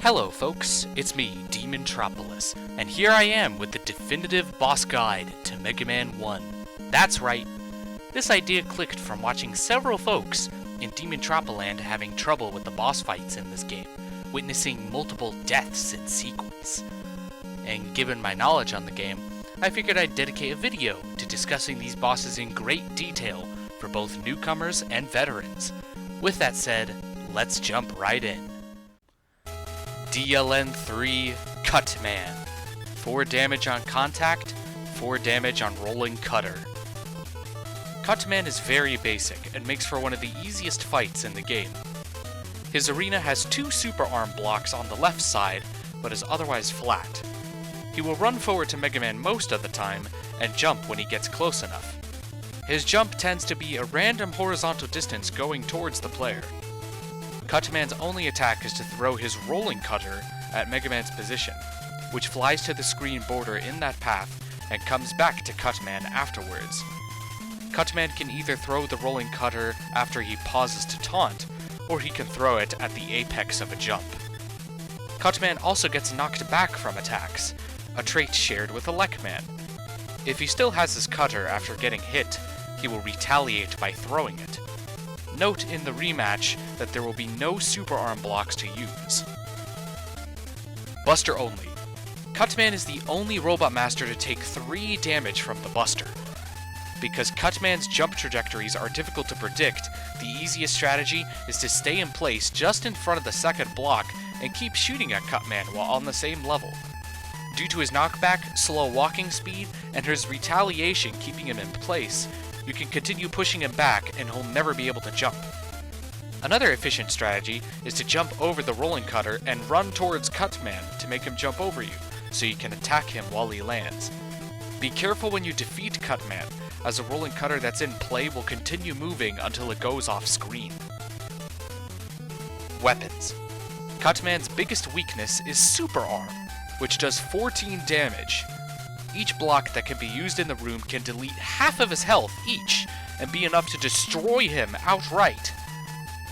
Hello folks, it's me, DeMontropolis, and here I am with the definitive boss guide to Mega Man 1. That's right, this idea clicked from watching several folks in Demontropoland having trouble with the boss fights in this game, witnessing multiple deaths in sequence. And given my knowledge on the game, I figured I'd dedicate a video to discussing these bosses in great detail for both newcomers and veterans. With that said, let's jump right in. DLN 3 Cutman. 4 damage on contact, 4 damage on rolling cutter. Cutman is very basic and makes for one of the easiest fights in the game. His arena has 2 super arm blocks on the left side, but is otherwise flat. He will run forward to Mega Man most of the time, and jump when he gets close enough. His jump tends to be a random horizontal distance going towards the player. Cutman's only attack is to throw his rolling cutter at Mega Man's position, which flies to the screen border in that path and comes back to Cutman afterwards. Cutman can either throw the rolling cutter after he pauses to taunt, or he can throw it at the apex of a jump. Cutman also gets knocked back from attacks, a trait shared with Elec Man. If he still has his cutter after getting hit, he will retaliate by throwing it. Note in the rematch that there will be no super arm blocks to use. Buster only. Cutman is the only Robot Master to take 3 damage from the Buster. Because Cutman's jump trajectories are difficult to predict, the easiest strategy is to stay in place just in front of the second block and keep shooting at Cutman while on the same level. Due to his knockback, slow walking speed, and his retaliation keeping him in place, you can continue pushing him back and he'll never be able to jump. Another efficient strategy is to jump over the rolling cutter and run towards Cutman to make him jump over you, so you can attack him while he lands. Be careful when you defeat Cutman, as a rolling cutter that's in play will continue moving until it goes off screen. Weapons. Cutman's biggest weakness is Super Arm, which does 14 damage. Each block that can be used in the room can delete half of his health each, and be enough to destroy him outright.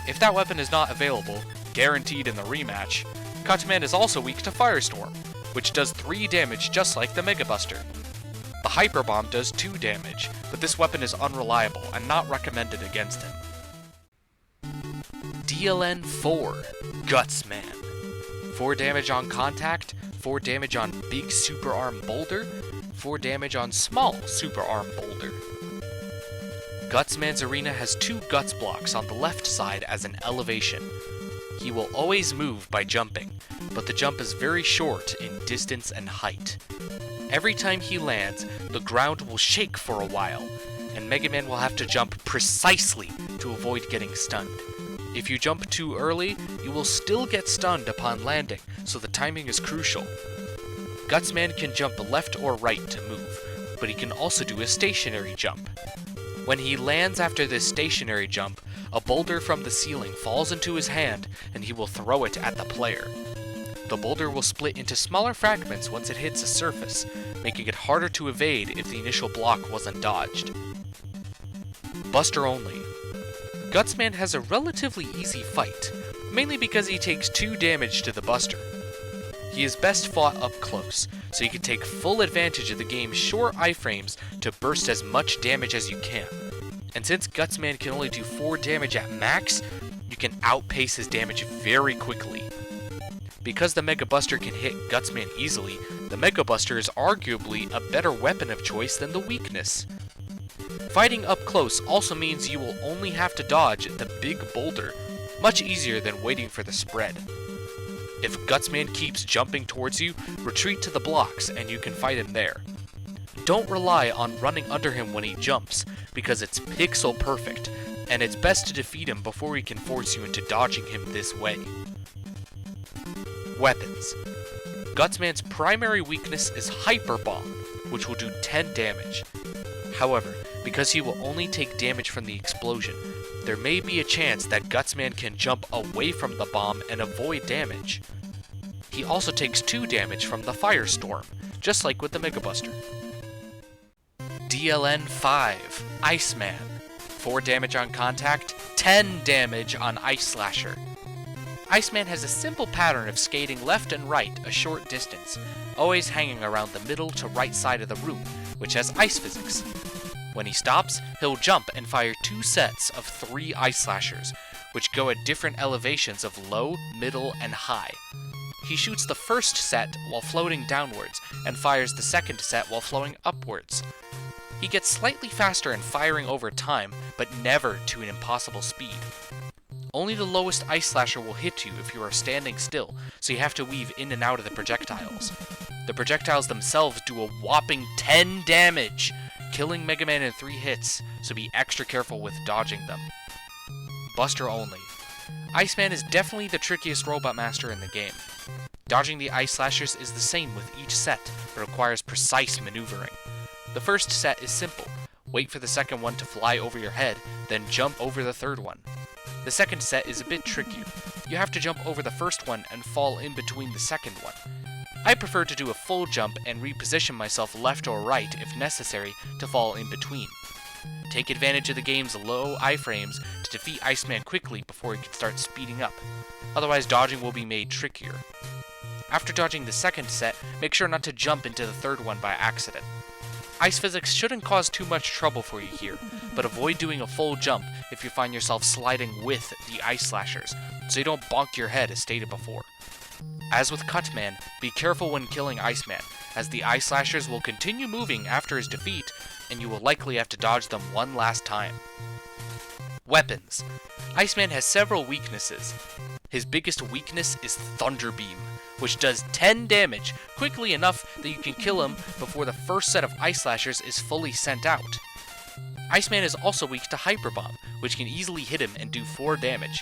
If that weapon is not available, guaranteed in the rematch, Cutman is also weak to Firestorm, which does 3 damage just like the Mega Buster. The Hyper Bomb does 2 damage, but this weapon is unreliable and not recommended against him. DLN 4 Gutsman. 4 damage on contact, 4 damage on big super arm boulder, 4 damage on small super arm boulder. Gutsman's arena has 2 guts blocks on the left side as an elevation. He will always move by jumping, but the jump is very short in distance and height. Every time he lands, the ground will shake for a while, and Mega Man will have to jump precisely to avoid getting stunned. If you jump too early, you will still get stunned upon landing, so the timing is crucial. Gutsman can jump left or right to move, but he can also do a stationary jump. When he lands after this stationary jump, a boulder from the ceiling falls into his hand and he will throw it at the player. The boulder will split into smaller fragments once it hits a surface, making it harder to evade if the initial block wasn't dodged. Buster only. Gutsman has a relatively easy fight, mainly because he takes 2 damage to the Buster. He is best fought up close, so you can take full advantage of the game's short iframes to burst as much damage as you can. And since Gutsman can only do 4 damage at max, you can outpace his damage very quickly. Because the Mega Buster can hit Gutsman easily, the Mega Buster is arguably a better weapon of choice than the weakness. Fighting up close also means you will only have to dodge the big boulder, much easier than waiting for the spread. If Gutsman keeps jumping towards you, retreat to the blocks and you can fight him there. Don't rely on running under him when he jumps, because it's pixel perfect, and it's best to defeat him before he can force you into dodging him this way. Weapons. Gutsman's primary weakness is Hyper Bomb, which will do 10 damage. However, because he will only take damage from the explosion, there may be a chance that Gutsman can jump away from the bomb and avoid damage. He also takes 2 damage from the Firestorm, just like with the Mega Buster. DLN 5 Iceman. 4 damage on contact, 10 damage on Ice Slasher. Iceman has a simple pattern of skating left and right a short distance, always hanging around the middle to right side of the room, which has ice physics. When he stops, he'll jump and fire 2 sets of 3 ice slashers, which go at different elevations of low, middle, and high. He shoots the first set while floating downwards, and fires the second set while flowing upwards. He gets slightly faster in firing over time, but never to an impossible speed. Only the lowest ice slasher will hit you if you are standing still, so you have to weave in and out of the projectiles. The projectiles themselves do a whopping 10 damage, killing Mega Man in 3 hits, so be extra careful with dodging them. Buster only. Iceman is definitely the trickiest Robot Master in the game. Dodging the ice slashers is the same with each set, but requires precise maneuvering. The first set is simple. Wait for the second one to fly over your head, then jump over the third one. The second set is a bit trickier. You have to jump over the first one and fall in between the second one. I prefer to do a full jump and reposition myself left or right if necessary to fall in between. Take advantage of the game's low iframes to defeat Iceman quickly before he can start speeding up. Otherwise, dodging will be made trickier. After dodging the second set, make sure not to jump into the third one by accident. Ice physics shouldn't cause too much trouble for you here, but avoid doing a full jump if you find yourself sliding with the ice slashers, so you don't bonk your head as stated before. As with Cutman, be careful when killing Iceman, as the ice slashers will continue moving after his defeat, and you will likely have to dodge them one last time. Weapons. Iceman has several weaknesses. His biggest weakness is Thunder Beam, which does 10 damage quickly enough that you can kill him before the first set of ice slashers is fully sent out. Iceman is also weak to Hyper Bomb, which can easily hit him and do 4 damage.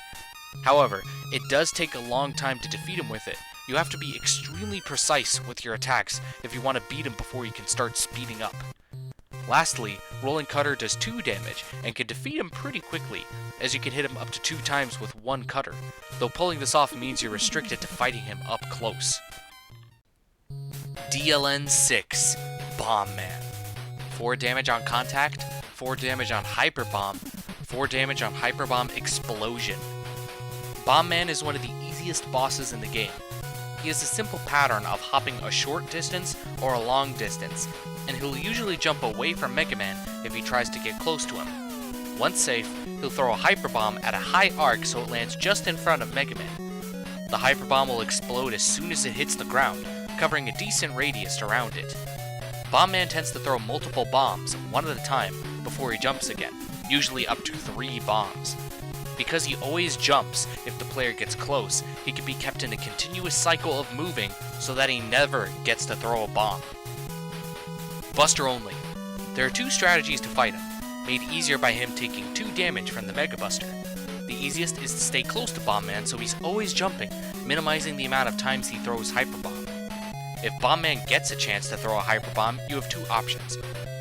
However, it does take a long time to defeat him with it. You have to be extremely precise with your attacks if you want to beat him before you can start speeding up. Lastly, Rolling Cutter does 2 damage and can defeat him pretty quickly, as you can hit him up to 2 times with 1 cutter, though pulling this off means you're restricted to fighting him up close. DLN 6, Bomb Man. 4 damage on contact, 4 damage on Hyper Bomb, 4 damage on Hyper Bomb Explosion. Bomb Man is one of the easiest bosses in the game. He has a simple pattern of hopping a short distance or a long distance, and he'll usually jump away from Mega Man if he tries to get close to him. Once safe, he'll throw a Hyper Bomb at a high arc so it lands just in front of Mega Man. The Hyper Bomb will explode as soon as it hits the ground, covering a decent radius around it. Bomb Man tends to throw multiple bombs, one at a time, before he jumps again, usually up to 3 bombs. Because he always jumps if the player gets close, he can be kept in a continuous cycle of moving so that he never gets to throw a bomb. Buster only. There are 2 strategies to fight him, made easier by him taking 2 damage from the Mega Buster. The easiest is to stay close to Bomb Man so he's always jumping, minimizing the amount of times he throws Hyper Bomb. If Bomb Man gets a chance to throw a Hyper Bomb, you have 2 options.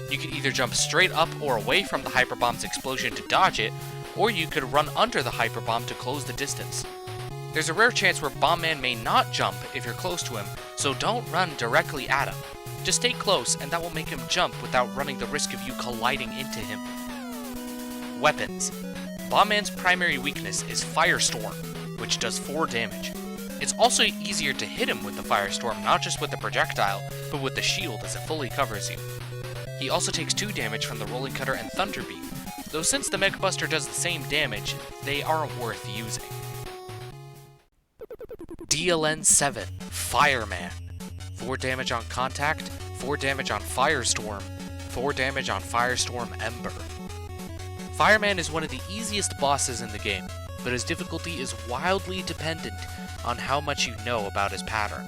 You can either jump straight up or away from the Hyper Bomb's explosion to dodge it, or you could run under the Hyper Bomb to close the distance. There's a rare chance where Bomb Man may not jump if you're close to him, so don't run directly at him. Just stay close and that will make him jump without running the risk of you colliding into him. Weapons. Bomb Man's primary weakness is Firestorm, which does 4 damage. It's also easier to hit him with the Firestorm, not just with the projectile, but with the shield as it fully covers you. He also takes 2 damage from the Rolling Cutter and Thunder Beam, though since the Mega Buster does the same damage, they aren't worth using. DLN 7, Fireman. 4 damage on contact, 4 damage on Firestorm, 4 damage on Firestorm Ember. Fireman is one of the easiest bosses in the game, but his difficulty is wildly dependent on how much you know about his pattern.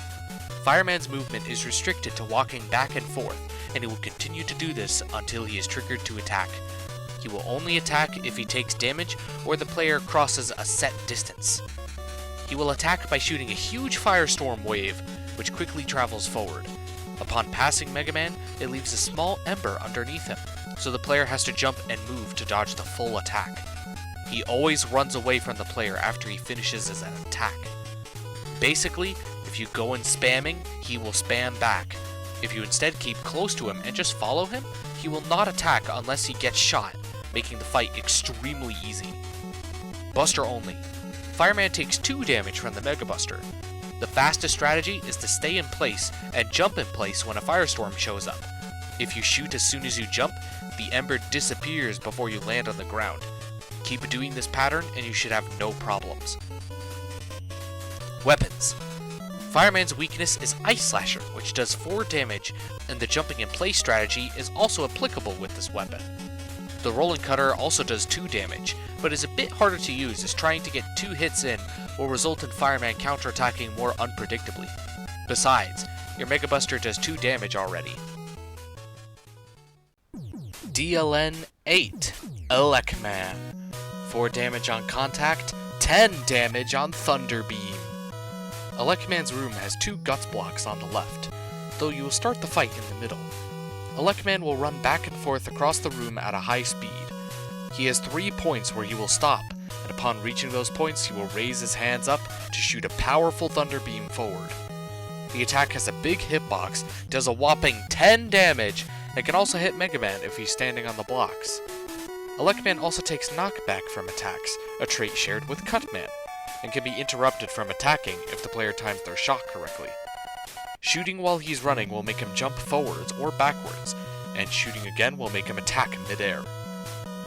Fireman's movement is restricted to walking back and forth, and he will continue to do this until he is triggered to attack. He will only attack if he takes damage or the player crosses a set distance. He will attack by shooting a huge Firestorm wave, which quickly travels forward. Upon passing Mega Man, it leaves a small ember underneath him, so the player has to jump and move to dodge the full attack. He always runs away from the player after he finishes his attack. Basically, if you go in spamming, he will spam back. If you instead keep close to him and just follow him, he will not attack unless he gets shot, making the fight extremely easy. Buster only. Fireman takes 2 damage from the Mega Buster. The fastest strategy is to stay in place and jump in place when a firestorm shows up. If you shoot as soon as you jump, the ember disappears before you land on the ground. Keep doing this pattern and you should have no problems. Weapons. Fireman's weakness is Ice Slasher, which does 4 damage, and the jumping in place strategy is also applicable with this weapon. The Rolling Cutter also does 2 damage, but is a bit harder to use as trying to get 2 hits in will result in Fireman counterattacking more unpredictably. Besides, your Mega Buster does 2 damage already. DLN 8, Elec Man. 4 damage on contact, 10 damage on Thunder Beam. Elec Man's room has 2 Guts blocks on the left, though you will start the fight in the middle. Elec Man will run back and forth across the room at a high speed. He has 3 points where he will stop, and upon reaching those points he will raise his hands up to shoot a powerful Thunder Beam forward. The attack has a big hitbox, does a whopping 10 damage, and can also hit Mega Man if he's standing on the blocks. Elec Man also takes knockback from attacks, a trait shared with Cutman, and can be interrupted from attacking if the player times their shot correctly. Shooting while he's running will make him jump forwards or backwards, and shooting again will make him attack midair.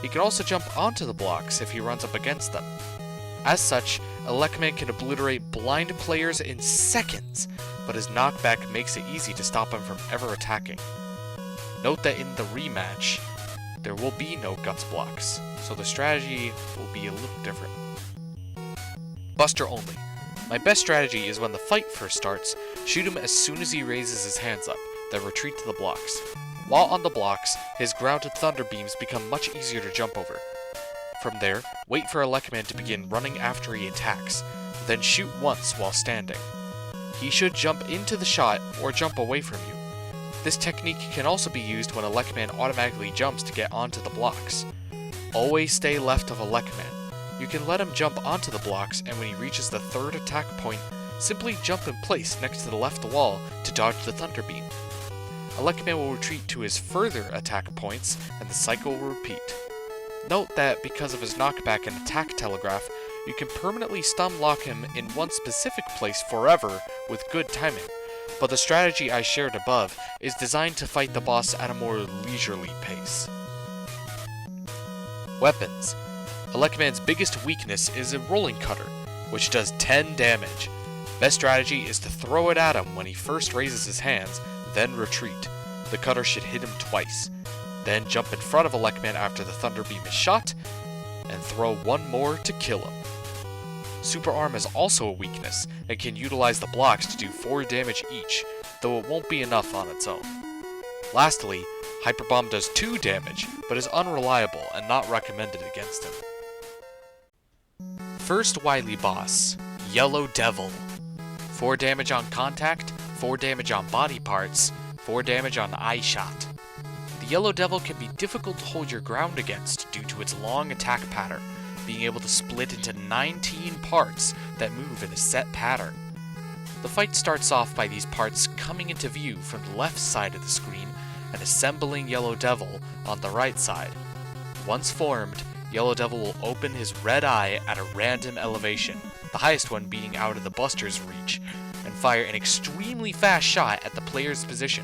He can also jump onto the blocks if he runs up against them. As such, Elec Man can obliterate blind players in seconds, but his knockback makes it easy to stop him from ever attacking. Note that in the rematch, there will be no Guts blocks, so the strategy will be a little different. Buster only. My best strategy is when the fight first starts, shoot him as soon as he raises his hands up, then retreat to the blocks. While on the blocks, his grounded Thunder Beams become much easier to jump over. From there, wait for Elec Man to begin running after he attacks, then shoot once while standing. He should jump into the shot or jump away from you. This technique can also be used when Elec Man automatically jumps to get onto the blocks. Always stay left of Elec Man. You can let him jump onto the blocks, and when he reaches the 3rd attack point, simply jump in place next to the left wall to dodge the Thunder Beam. Elec Man will retreat to his further attack points, and the cycle will repeat. Note that because of his knockback and attack telegraph, you can permanently stun lock him in one specific place forever with good timing, but the strategy I shared above is designed to fight the boss at a more leisurely pace. Weapons. Elec Man's biggest weakness is a Rolling Cutter, which does 10 damage. Best strategy is to throw it at him when he first raises his hands, then retreat. The cutter should hit him twice. Then jump in front of Elec Man after the Thunder Beam is shot, and throw one more to kill him. Super Arm is also a weakness, and can utilize the blocks to do 4 damage each, though it won't be enough on its own. Lastly, Hyper Bomb does 2 damage, but is unreliable and not recommended against him. First Wiley boss, Yellow Devil. 4 damage on contact, 4 damage on body parts, 4 damage on eye shot. The Yellow Devil can be difficult to hold your ground against due to its long attack pattern, being able to split into 19 parts that move in a set pattern. The fight starts off by these parts coming into view from the left side of the screen and assembling Yellow Devil on the right side. Once formed, Yellow Devil will open his red eye at a random elevation, the highest one being out of the Buster's reach, and fire an extremely fast shot at the player's position.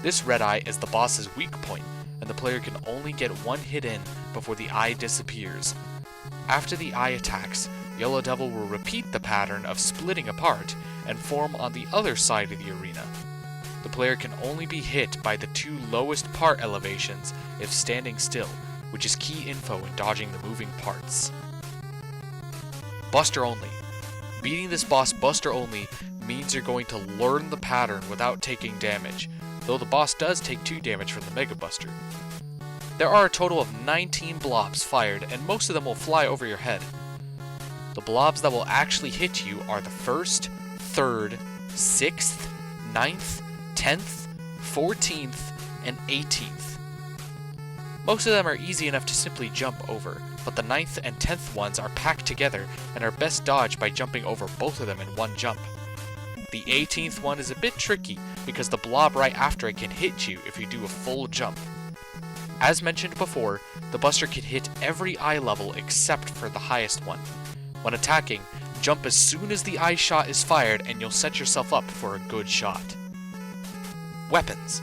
This red eye is the boss's weak point, and the player can only get 1 hit in before the eye disappears. After the eye attacks, Yellow Devil will repeat the pattern of splitting apart and form on the other side of the arena. The player can only be hit by the 2 lowest part elevations if standing still, which is key info in dodging the moving parts. Buster only. Beating this boss Buster only means you're going to learn the pattern without taking damage, though the boss does take 2 damage from the Mega Buster. There are a total of 19 blobs fired, and most of them will fly over your head. The blobs that will actually hit you are the 1st, 3rd, 6th, 9th, 10th, 14th, and 18th. Most of them are easy enough to simply jump over, but the 9th and 10th ones are packed together and are best dodged by jumping over both of them in one jump. The 18th one is a bit tricky because the blob right after it can hit you if you do a full jump. As mentioned before, the Buster can hit every eye level except for the highest one. When attacking, jump as soon as the eye shot is fired and you'll set yourself up for a good shot. Weapons.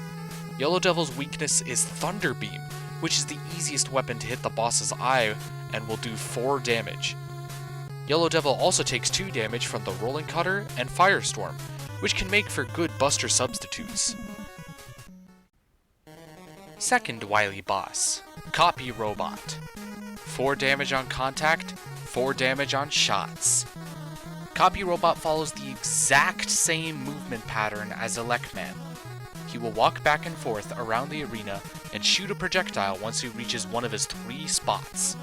Yellow Devil's weakness is Thunder Beam, which is the easiest weapon to hit the boss's eye and will do 4 damage. Yellow Devil also takes 2 damage from the Rolling Cutter and Firestorm, which can make for good buster substitutes. Second Wily boss, Copy Robot. 4 damage on contact, 4 damage on shots. Copy Robot follows the exact same movement pattern as Elec Man. He will walk back and forth around the arena and shoot a projectile once he reaches one of his 3 spots.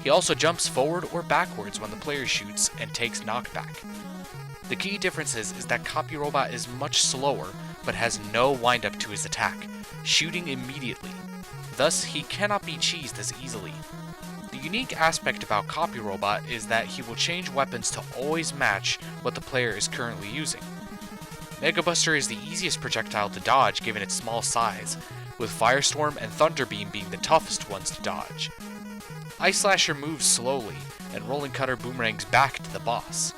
He also jumps forward or backwards when the player shoots and takes knockback. The key difference is that Copy Robot is much slower but has no windup to his attack, shooting immediately. Thus, he cannot be cheesed as easily. The unique aspect about Copy Robot is that he will change weapons to always match what the player is currently using. Mega Buster is the easiest projectile to dodge given its small size, with Firestorm and Thunder Beam being the toughest ones to dodge. Ice Slasher moves slowly, and Rolling Cutter boomerangs back to the boss.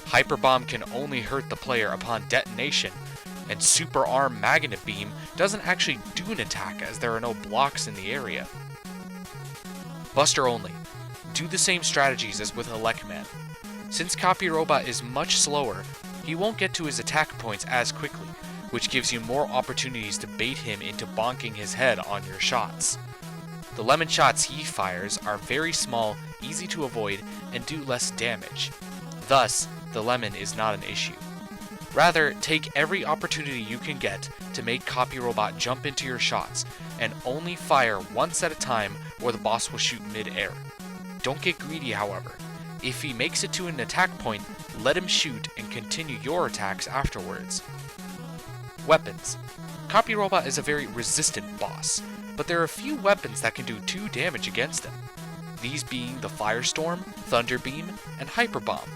Hyper Bomb can only hurt the player upon detonation, and Super Arm Magnet Beam doesn't actually do an attack as there are no blocks in the area. Buster only. Do the same strategies as with Elec Man. Since Copy Robot is much slower, he won't get to his attack points as quickly, which gives you more opportunities to bait him into bonking his head on your shots. The lemon shots he fires are very small, easy to avoid, and do less damage. Thus, the lemon is not an issue. Rather, take every opportunity you can get to make Copy Robot jump into your shots, and only fire once at a time or the boss will shoot mid-air. Don't get greedy, however. If he makes it to an attack point, let him shoot and continue your attacks afterwards. Weapons. Copy Robot is a very resistant boss, but there are a few weapons that can do 2 damage against him. These being the Firestorm, Thunder Beam, and Hyper Bomb.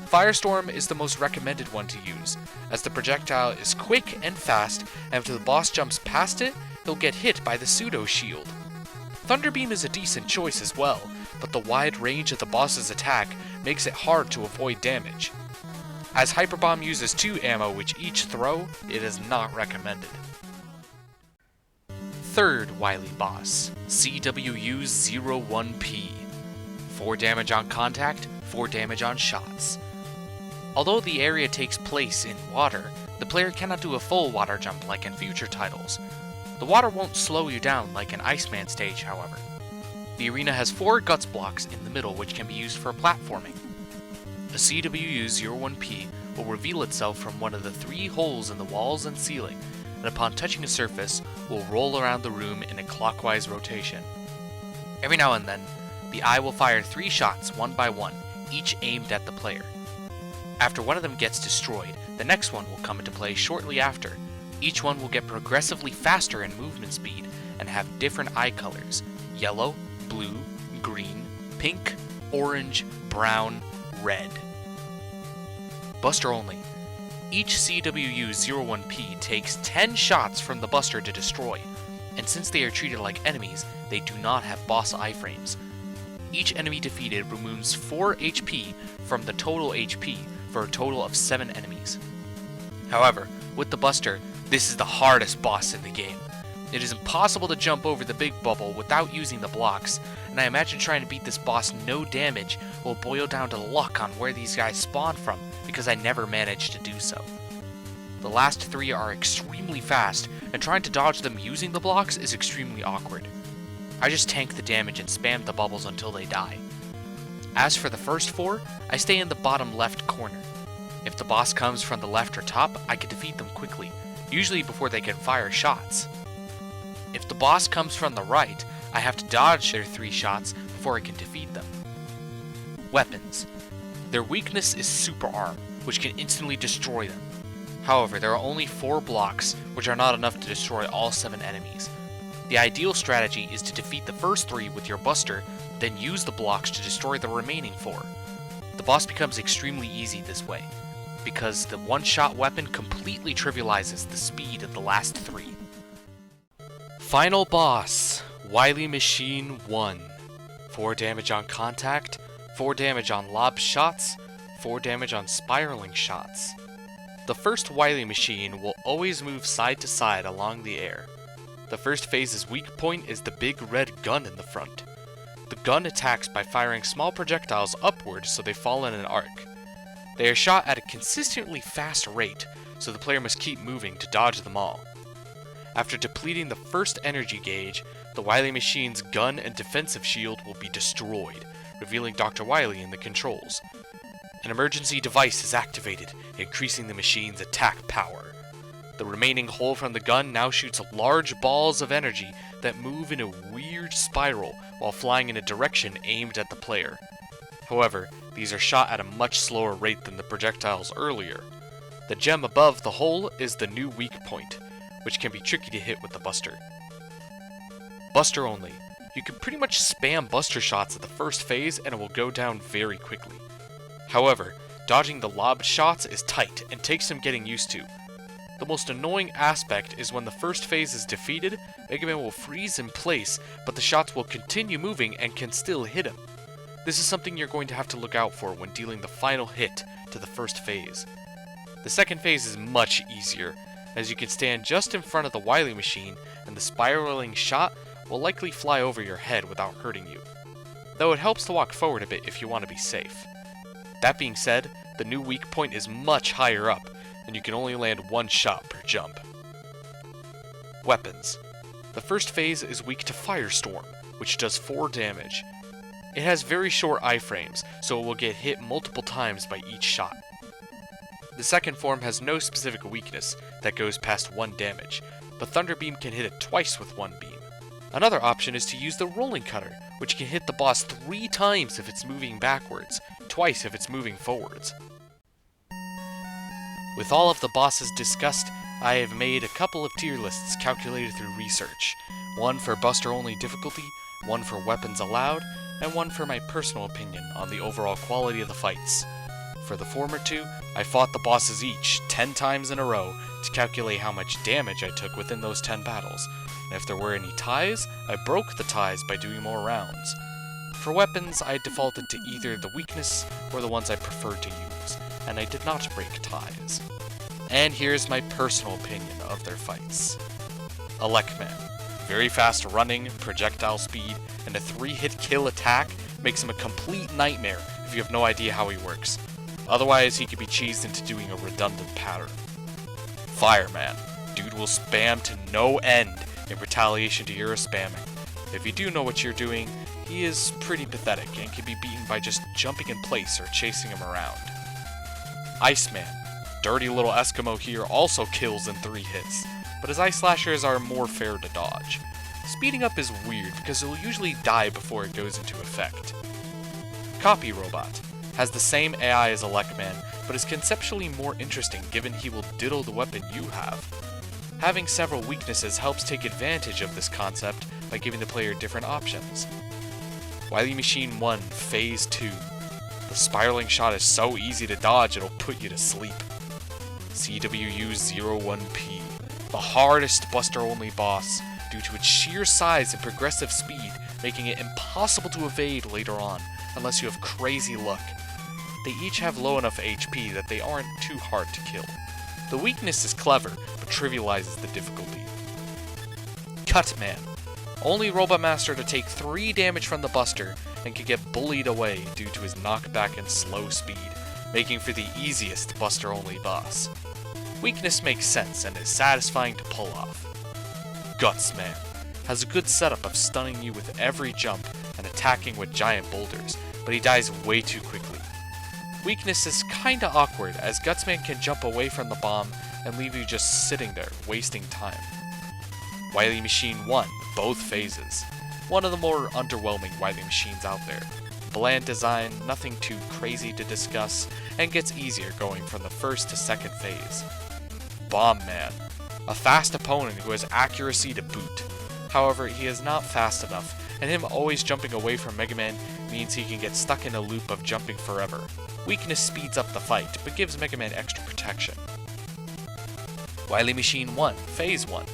Firestorm is the most recommended one to use, as the projectile is quick and fast, and if the boss jumps past it, he'll get hit by the pseudo shield. Thunder Beam is a decent choice as well, but the wide range of the boss's attack makes it hard to avoid damage. As Hyper Bomb uses 2 ammo with each throw, it is not recommended. Third Wily boss, CWU-01P. 4 damage on contact, 4 damage on shots. Although the area takes place in water, the player cannot do a full water jump like in future titles. The water won't slow you down like an Iceman stage, however. The arena has 4 guts blocks in the middle which can be used for platforming. A CWU-01P will reveal itself from one of the 3 holes in the walls and ceiling, and upon touching a surface, will roll around the room in a clockwise rotation. Every now and then, the eye will fire 3 shots one by one, each aimed at the player. After one of them gets destroyed, the next one will come into play shortly after. Each one will get progressively faster in movement speed and have different eye colors: yellow, blue, green, pink, orange, brown, red. Buster only. Each CWU-01P takes 10 shots from the Buster to destroy, and since they are treated like enemies, they do not have boss iframes. Each enemy defeated removes 4 HP from the total HP for a total of 7 enemies. However, with the Buster, this is the hardest boss in the game. It is impossible to jump over the big bubble without using the blocks, and I imagine trying to beat this boss no damage will boil down to luck on where these guys spawn from, because I never managed to do so. The last 3 are extremely fast, and trying to dodge them using the blocks is extremely awkward. I just tank the damage and spam the bubbles until they die. As for the first 4, I stay in the bottom left corner. If the boss comes from the left or top, I can defeat them quickly, usually before they can fire shots. If the boss comes from the right, I have to dodge their 3 shots before I can defeat them. Weapons. Their weakness is Super Arm, which can instantly destroy them. However, there are only 4 blocks, which are not enough to destroy all 7 enemies. The ideal strategy is to defeat the first 3 with your Buster, then use the blocks to destroy the remaining 4. The boss becomes extremely easy this way, because the one-shot weapon completely trivializes the speed of the last 3. Final boss, Wiley Machine 1. 4 damage on contact, 4 damage on lob shots, 4 damage on spiraling shots. The first Wiley Machine will always move side to side along the air. The first phase's weak point is the big red gun in the front. The gun attacks by firing small projectiles upward so they fall in an arc. They are shot at a consistently fast rate, so the player must keep moving to dodge them all. After depleting the first energy gauge, the Wiley Machine's gun and defensive shield will be destroyed, revealing Dr. Wiley in the controls. An emergency device is activated, increasing the machine's attack power. The remaining hole from the gun now shoots large balls of energy that move in a weird spiral while flying in a direction aimed at the player. However, these are shot at a much slower rate than the projectiles earlier. The gem above the hole is the new weak point, which can be tricky to hit with the Buster. Buster only. You can pretty much spam Buster shots at the first phase and it will go down very quickly. However, dodging the lob shots is tight and takes some getting used to. The most annoying aspect is when the first phase is defeated, Mega Man will freeze in place, but the shots will continue moving and can still hit him. This is something you're going to have to look out for when dealing the final hit to the first phase. The second phase is much easier, as you can stand just in front of the Wiley Machine and the spiraling shot will likely fly over your head without hurting you. Though it helps to walk forward a bit if you want to be safe. That being said, the new weak point is much higher up, and you can only land one shot per jump. Weapons. The first phase is weak to Firestorm, which does 4 damage. It has very short iframes, so it will get hit multiple times by each shot. The second form has no specific weakness that goes past 1 damage, but Thunder Beam can hit it twice with 1 beam. Another option is to use the Rolling Cutter, which can hit the boss 3 times if it's moving backwards, twice if it's moving forwards. With all of the bosses discussed, I have made a couple of tier lists calculated through research. One for Buster only difficulty, one for weapons allowed, and one for my personal opinion on the overall quality of the fights. For the former two, I fought the bosses each 10 times in a row to calculate how much damage I took within those 10 battles, and if there were any ties, I broke the ties by doing more rounds. For weapons, I defaulted to either the weakness or the ones I preferred to use, and I did not break ties. And here's my personal opinion of their fights. Elec Man. Very fast running, projectile speed, and a 3-hit kill attack makes him a complete nightmare if you have no idea how he works. Otherwise, he could be cheesed into doing a redundant pattern. Fireman. Dude will spam to no end in retaliation to your spamming. If you do know what you're doing, he is pretty pathetic and can be beaten by just jumping in place or chasing him around. Iceman. Dirty little Eskimo here also kills in 3 hits, but his ice slashers are more fair to dodge. Speeding up is weird because it will usually die before it goes into effect. Copy Robot has the same AI as Elec Man, but is conceptually more interesting given he will diddle the weapon you have. Having several weaknesses helps take advantage of this concept by giving the player different options. Wiley Machine 1, Phase 2. The spiraling shot is so easy to dodge it'll put you to sleep. CWU-01P, the hardest Buster-only boss due to its sheer size and progressive speed, making it impossible to evade later on, unless you have crazy luck. They each have low enough HP that they aren't too hard to kill. The weakness is clever, but trivializes the difficulty. Cutman. Only Robot Master to take 3 damage from the Buster, and can get bullied away due to his knockback and slow speed, making for the easiest Buster-only boss. Weakness makes sense and is satisfying to pull off. Gutsman has a good setup of stunning you with every jump and attacking with giant boulders, but he dies way too quickly. Weakness is kinda awkward, as Gutsman can jump away from the bomb and leave you just sitting there, wasting time. Wiley Machine 1, both phases. One of the more underwhelming Wiley Machines out there. Bland design, nothing too crazy to discuss, and gets easier going from the first to second phase. Bomb Man. A fast opponent who has accuracy to boot. However, he is not fast enough, and him always jumping away from Mega Man means he can get stuck in a loop of jumping forever. Weakness speeds up the fight, but gives Mega Man extra protection. Wiley Machine 1, Phase 1.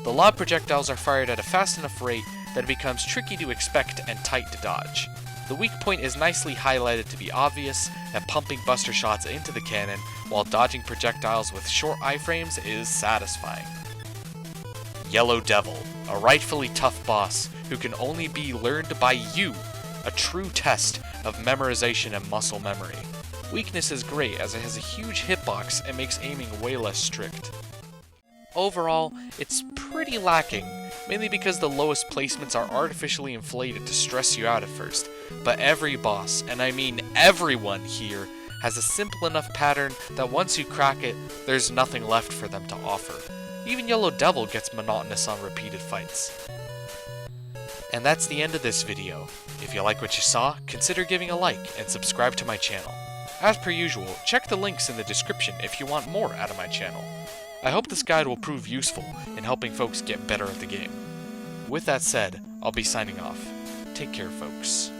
The lob projectiles are fired at a fast enough rate that it becomes tricky to expect and tight to dodge. The weak point is nicely highlighted to be obvious, and pumping buster shots into the cannon while dodging projectiles with short iframes is satisfying. Yellow Devil, a rightfully tough boss who can only be learned by you, a true test of memorization and muscle memory. Weakness is great as it has a huge hitbox and makes aiming way less strict. Overall, it's pretty lacking, mainly because the lowest placements are artificially inflated to stress you out at first, but every boss, and I mean everyone here, has a simple enough pattern that once you crack it, there's nothing left for them to offer. Even Yellow Devil gets monotonous on repeated fights. And that's the end of this video. If you like what you saw, consider giving a like and subscribe to my channel. As per usual, check the links in the description if you want more out of my channel. I hope this guide will prove useful in helping folks get better at the game. With that said, I'll be signing off. Take care, folks.